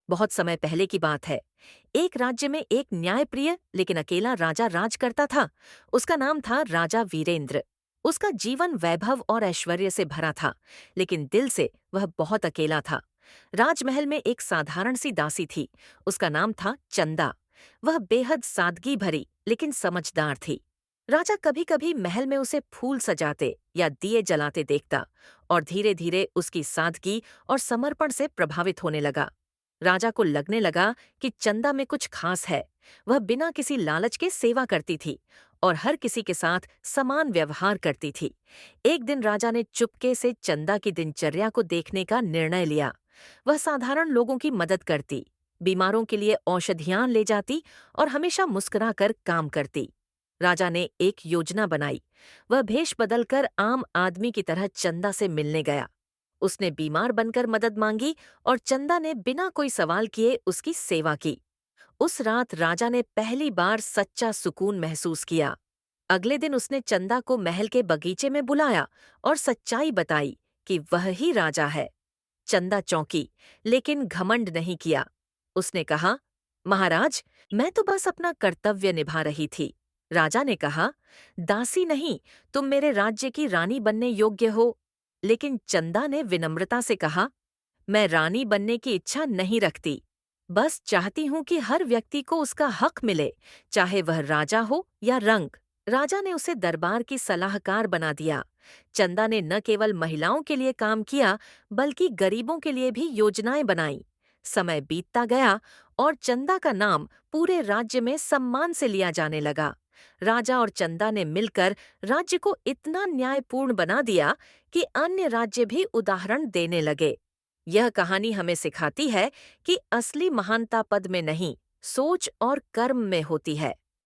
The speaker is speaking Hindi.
बहुत समय पहले की बात है। एक राज्य में एक न्यायप्रिय लेकिन अकेला राजा राज करता था। उसका नाम था राजा वीरेंद्र। उसका जीवन वैभव और ऐश्वर्य से भरा था, लेकिन दिल से वह बहुत अकेला था। राजमहल में एक साधारण सी दासी थी। उसका नाम था चंदा। वह बेहद सादगी भरी लेकिन समझदार थी। राजा कभी कभी महल में उसे फूल सजाते या दिए जलाते देखता और धीरे धीरे उसकी सादगी और समर्पण से प्रभावित होने लगा। राजा को लगने लगा कि चंदा में कुछ खास है। वह बिना किसी लालच के सेवा करती थी और हर किसी के साथ समान व्यवहार करती थी। एक दिन राजा ने चुपके से चंदा की दिनचर्या को देखने का निर्णय लिया। वह साधारण लोगों की मदद करती, बीमारों के लिए औषधियां ले जाती और हमेशा मुस्कुराकर काम करती। राजा ने एक योजना बनाई। वह भेष बदलकर आम आदमी की तरह चंदा से मिलने गया। उसने बीमार बनकर मदद मांगी और चंदा ने बिना कोई सवाल किए उसकी सेवा की। उस रात राजा ने पहली बार सच्चा सुकून महसूस किया। अगले दिन उसने चंदा को महल के बगीचे में बुलाया और सच्चाई बताई कि वह ही राजा है। चंदा चौंकी, लेकिन घमंड नहीं किया। उसने कहा, महाराज, मैं तो बस अपना कर्तव्य निभा रही थी। राजा ने कहा, दासी नहीं, तुम मेरे राज्य की रानी बनने योग्य हो। लेकिन चंदा ने विनम्रता से कहा, मैं रानी बनने की इच्छा नहीं रखती। बस चाहती हूं कि हर व्यक्ति को उसका हक मिले, चाहे वह राजा हो या रंग। राजा ने उसे दरबार की सलाहकार बना दिया। चंदा ने न केवल महिलाओं के लिए काम किया, बल्कि गरीबों के लिए भी योजनाएं बनाई। समय बीतता गया और चंदा का नाम पूरे राज्य में सम्मान से लिया जाने लगा। राजा और चंदा ने मिलकर राज्य को इतना न्यायपूर्ण बना दिया कि अन्य राज्य भी उदाहरण देने लगे। यह कहानी हमें सिखाती है कि असली महानता पद में नहीं, सोच और कर्म में होती है।